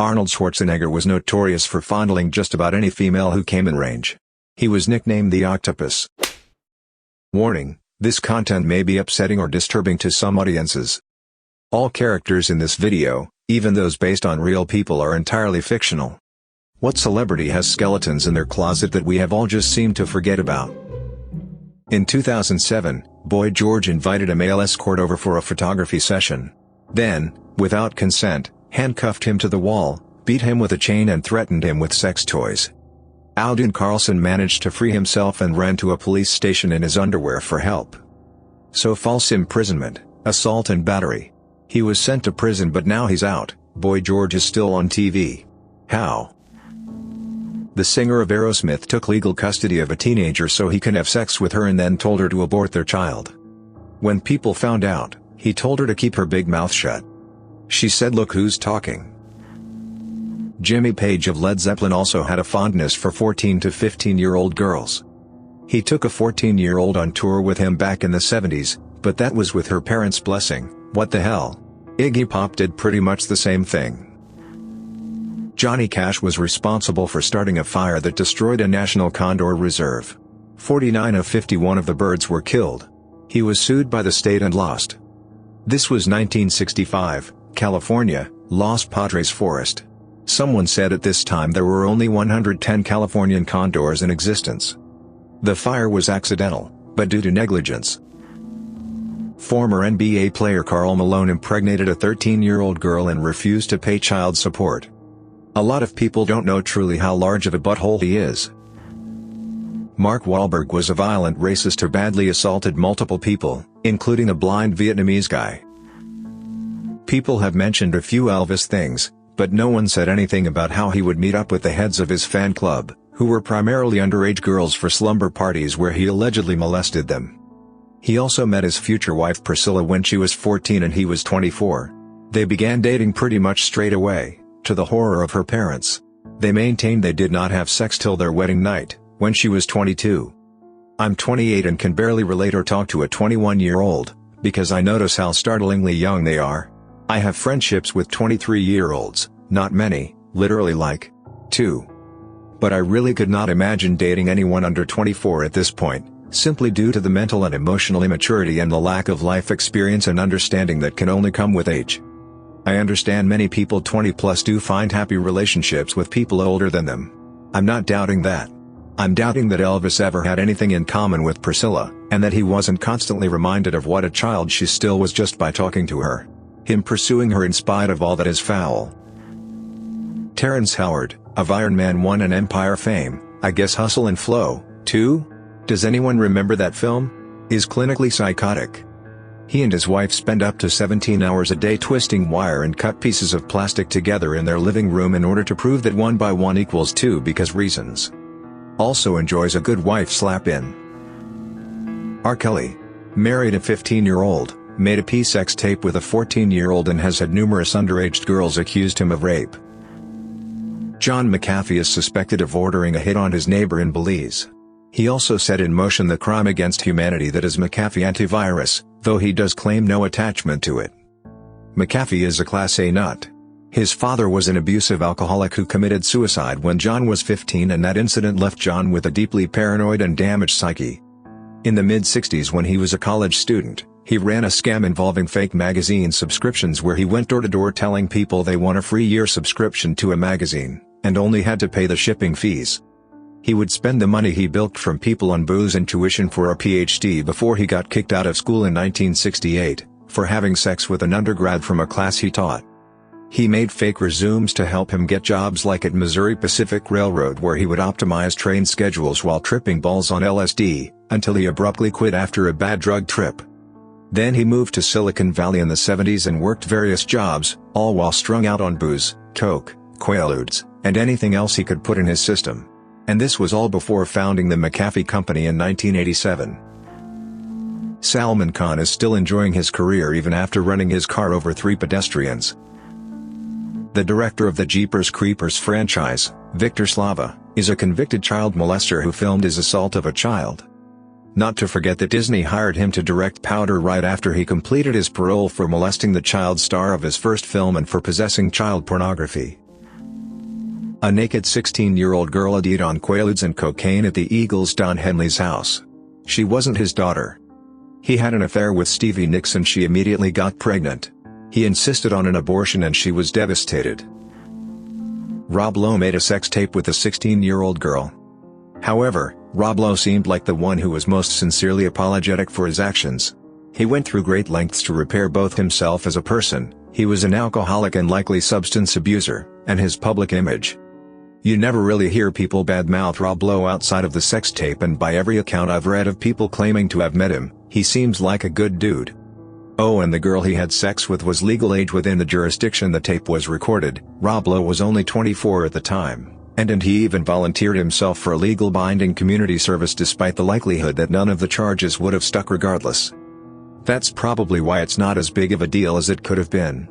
Arnold Schwarzenegger was notorious for fondling just about any female who came in range. He was nicknamed the Octopus. Warning: this content may be upsetting or disturbing to some audiences. All characters in this video, even those based on real people, are entirely fictional. What celebrity has skeletons in their closet that we have all just seemed to forget about? In 2007, Boy George invited a male escort over for a photography session. Then, without consent, handcuffed him to the wall, beat him with a chain and threatened him with sex toys. Audun Carlson managed to free himself and ran to a police station in his underwear for help. So false imprisonment, assault and battery. He was sent to prison, but now he's out. Boy George is still on TV. How? The singer of Aerosmith took legal custody of a teenager so he can have sex with her and then told her to abort their child. When people found out, he told her to keep her big mouth shut. She said, "Look who's talking." Jimmy Page of Led Zeppelin also had a fondness for 14 to 15-year-old girls. He took a 14-year-old on tour with him back in the 70s, but that was with her parents' blessing. What the hell? Iggy Pop did pretty much the same thing. Johnny Cash was responsible for starting a fire that destroyed a national condor reserve. 49 of 51 of the birds were killed. He was sued by the state and lost. This was 1965, California, Los Padres Forest. Someone said at this time there were only 110 Californian condors in existence. The fire was accidental, but due to negligence. Former NBA player Karl Malone impregnated a 13-year-old girl and refused to pay child support. A lot of people don't know truly how large of a butthole he is. Mark Wahlberg was a violent racist who badly assaulted multiple people, including a blind Vietnamese guy. People have mentioned a few Elvis things, but no one said anything about how he would meet up with the heads of his fan club, who were primarily underage girls, for slumber parties where he allegedly molested them. He also met his future wife Priscilla when she was 14 and he was 24. They began dating pretty much straight away, to the horror of her parents. They maintained they did not have sex till their wedding night, when she was 22. I'm 28 and can barely relate or talk to a 21-year-old, because I notice how startlingly young they are. I have friendships with 23-year-olds, not many, literally like 2. But I really could not imagine dating anyone under 24 at this point, simply due to the mental and emotional immaturity and the lack of life experience and understanding that can only come with age. I understand many people 20 plus do find happy relationships with people older than them. I'm not doubting that. I'm doubting that Elvis ever had anything in common with Priscilla, and that he wasn't constantly reminded of what a child she still was just by talking to her. Him pursuing her in spite of all that is foul. Terrence Howard, of Iron Man 1 and Empire fame, I guess Hustle and Flow, too? Does anyone remember that film? Is clinically psychotic. He and his wife spend up to 17 hours a day twisting wire and cut pieces of plastic together in their living room in order to prove that 1 by 1 equals 2 because reasons. Also enjoys a good wife slap-in. R. Kelly, married a 15-year-old, made a P-sex tape with a 14-year-old and has had numerous underage girls accused him of rape. John McAfee is suspected of ordering a hit on his neighbor in Belize. He also set in motion the crime against humanity that is McAfee Antivirus, though he does claim no attachment to it. McAfee is a Class A nut. His father was an abusive alcoholic who committed suicide when John was 15, and that incident left John with a deeply paranoid and damaged psyche. In the mid-60s, when he was a college student, he ran a scam involving fake magazine subscriptions where he went door to door telling people they won a free year subscription to a magazine, and only had to pay the shipping fees. He would spend the money he bilked from people on booze and tuition for a PhD before he got kicked out of school in 1968, for having sex with an undergrad from a class he taught. He made fake resumes to help him get jobs like at Missouri Pacific Railroad, where he would optimize train schedules while tripping balls on LSD, until he abruptly quit after a bad drug trip. Then he moved to Silicon Valley in the 70s and worked various jobs, all while strung out on booze, coke, Quaaludes, and anything else he could put in his system. And this was all before founding the McAfee Company in 1987. Salman Khan is still enjoying his career even after running his car over 3 pedestrians. The director of the Jeepers Creepers franchise, Victor Slava, is a convicted child molester who filmed his assault of a child. Not to forget that Disney hired him to direct Powder right after he completed his parole for molesting the child star of his first film and for possessing child pornography. A naked 16-year-old girl added on quaaludes and cocaine at the Eagles' Don Henley's house. She wasn't his daughter. He had an affair with Stevie Nicks and she immediately got pregnant. He insisted on an abortion and she was devastated. Rob Lowe made a sex tape with a 16-year-old girl. However, Rob Lowe seemed like the one who was most sincerely apologetic for his actions. He went through great lengths to repair both himself as a person, he was an alcoholic and likely substance abuser, and his public image. You never really hear people badmouth Rob Lowe outside of the sex tape, and by every account I've read of people claiming to have met him, he seems like a good dude. Oh, and the girl he had sex with was legal age within the jurisdiction the tape was recorded. Rob Lowe was only 24 at the time, and he even volunteered himself for a legal binding community service despite the likelihood that none of the charges would have stuck regardless. That's probably why it's not as big of a deal as it could have been.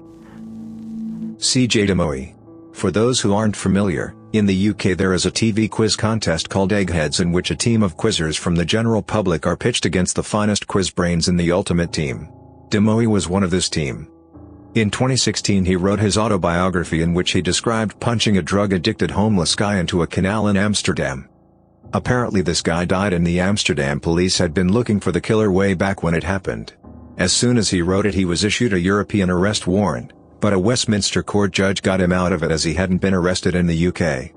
CJ Demoe. For those who aren't familiar, in the UK there is a TV quiz contest called Eggheads in which a team of quizzers from the general public are pitched against the finest quiz brains in the ultimate team. Demoe was one of this team. In 2016 he wrote his autobiography in which he described punching a drug-addicted homeless guy into a canal in Amsterdam. Apparently this guy died and the Amsterdam police had been looking for the killer way back when it happened. As soon as he wrote it he was issued a European arrest warrant, but a Westminster court judge got him out of it as he hadn't been arrested in the UK.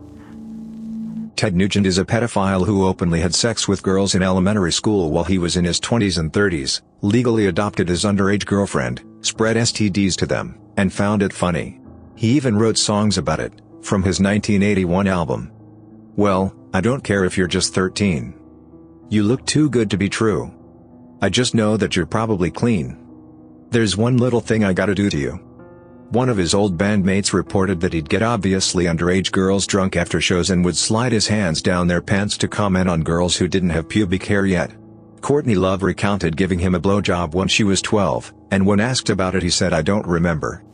Ted Nugent is a pedophile who openly had sex with girls in elementary school while he was in his 20s and 30s, legally adopted his underage girlfriend, spread STDs to them, and found it funny. He even wrote songs about it, from his 1981 album. Well, I don't care if you're just 13. You look too good to be true. I just know that you're probably clean. There's one little thing I gotta do to you. One of his old bandmates reported that he'd get obviously underage girls drunk after shows and would slide his hands down their pants to comment on girls who didn't have pubic hair yet. Courtney Love recounted giving him a blowjob when she was 12, and when asked about it he said, "I don't remember."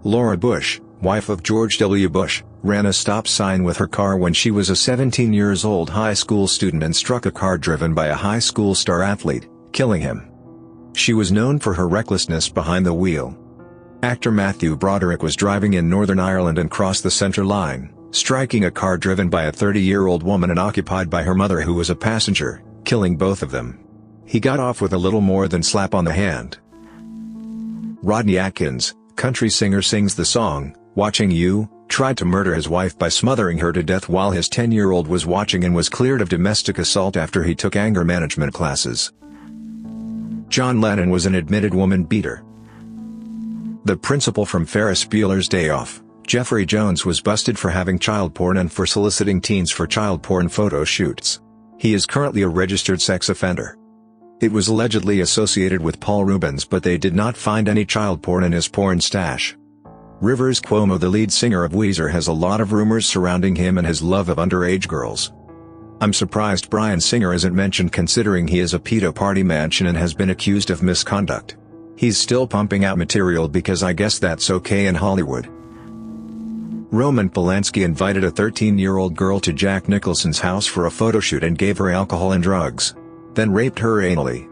Laura Bush, wife of George W. Bush, ran a stop sign with her car when she was a 17-year-old high school student and struck a car driven by a high school star athlete, killing him. She was known for her recklessness behind the wheel. Actor Matthew Broderick was driving in Northern Ireland and crossed the centre line, striking a car driven by a 30-year-old woman and occupied by her mother who was a passenger, killing both of them. He got off with a little more than slap on the hand. Rodney Atkins, country singer, sings the song, "Watching You," tried to murder his wife by smothering her to death while his 10-year-old was watching and was cleared of domestic assault after he took anger management classes. John Lennon was an admitted woman beater. The principal from Ferris Bueller's Day Off, Jeffrey Jones, was busted for having child porn and for soliciting teens for child porn photo shoots. He is currently a registered sex offender. It was allegedly associated with Paul Rubens, but they did not find any child porn in his porn stash. Rivers Cuomo, the lead singer of Weezer, has a lot of rumors surrounding him and his love of underage girls. I'm surprised Bryan Singer isn't mentioned considering he is a pedo party mansion and has been accused of misconduct. He's still pumping out material because I guess that's okay in Hollywood. Roman Polanski invited a 13-year-old girl to Jack Nicholson's house for a photo shoot and gave her alcohol and drugs. Then raped her anally.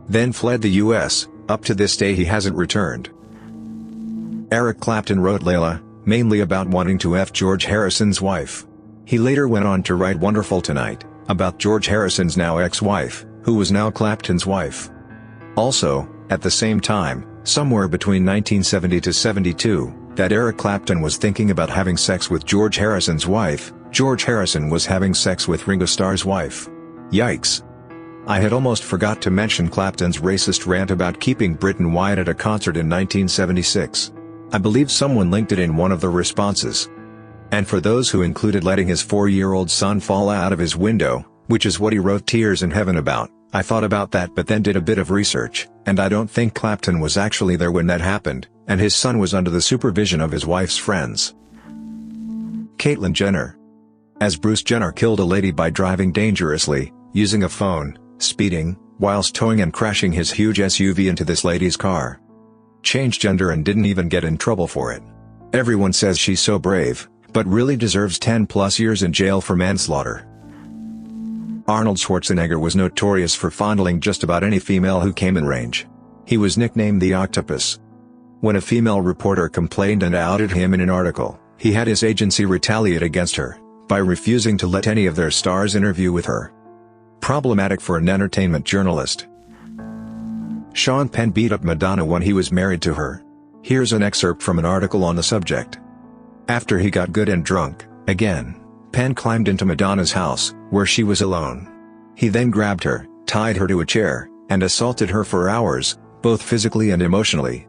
Then fled the US. Up to this day he hasn't returned. Eric Clapton wrote Layla, mainly about wanting to F George Harrison's wife. He later went on to write Wonderful Tonight, about George Harrison's now ex-wife, who was now Clapton's wife. Also, at the same time, somewhere between 1970 to 72, that Eric Clapton was thinking about having sex with George Harrison's wife, George Harrison was having sex with Ringo Starr's wife. Yikes. I had almost forgot to mention Clapton's racist rant about keeping Britain white at a concert in 1976. I believe someone linked it in one of the responses. And for those who included letting his 4-year-old son fall out of his window, which is what he wrote Tears in Heaven about, I thought about that but then did a bit of research, and I don't think Clapton was actually there when that happened, and his son was under the supervision of his wife's friends. Caitlyn Jenner. As Bruce Jenner killed a lady by driving dangerously, using a phone, speeding, whilst towing and crashing his huge SUV into this lady's car. Changed gender and didn't even get in trouble for it. Everyone says she's so brave, but really deserves 10+ years in jail for manslaughter. Arnold Schwarzenegger was notorious for fondling just about any female who came in range. He was nicknamed the Octopus. When a female reporter complained and outed him in an article, He had his agency retaliate against her by refusing to let any of their stars interview with her. Problematic for an entertainment journalist. Sean Penn beat up Madonna when he was married to her. Here's an excerpt from an article on the subject. After he got good and drunk, again, Penn climbed into Madonna's house, where she was alone. He then grabbed her, tied her to a chair, and assaulted her for hours, both physically and emotionally.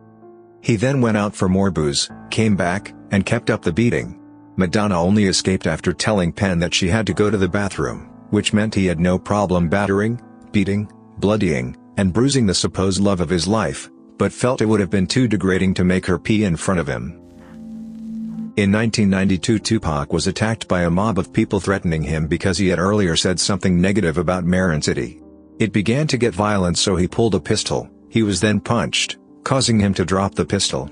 He then went out for more booze, came back, and kept up the beating. Madonna only escaped after telling Penn that she had to go to the bathroom, which meant he had no problem battering, beating, bloodying, and bruising the supposed love of his life, but felt it would have been too degrading to make her pee in front of him. In 1992, Tupac was attacked by a mob of people threatening him because he had earlier said something negative about Marin City. It began to get violent, so he pulled a pistol. He was then punched, causing him to drop the pistol.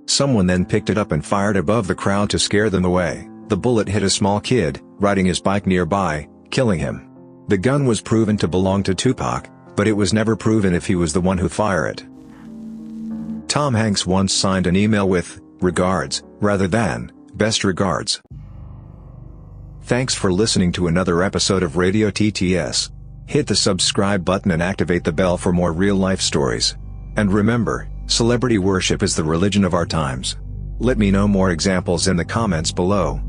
Someone then picked it up and fired above the crowd to scare them away. The bullet hit a small kid, riding his bike nearby, killing him. The gun was proven to belong to Tupac, but it was never proven if he was the one who fired it. Tom Hanks once signed an email with, "Regards," rather than, "Best regards." Thanks for listening to another episode of Radio TTS. Hit the subscribe button and activate the bell for more real-life stories. And remember, celebrity worship is the religion of our times. Let me know more examples in the comments below.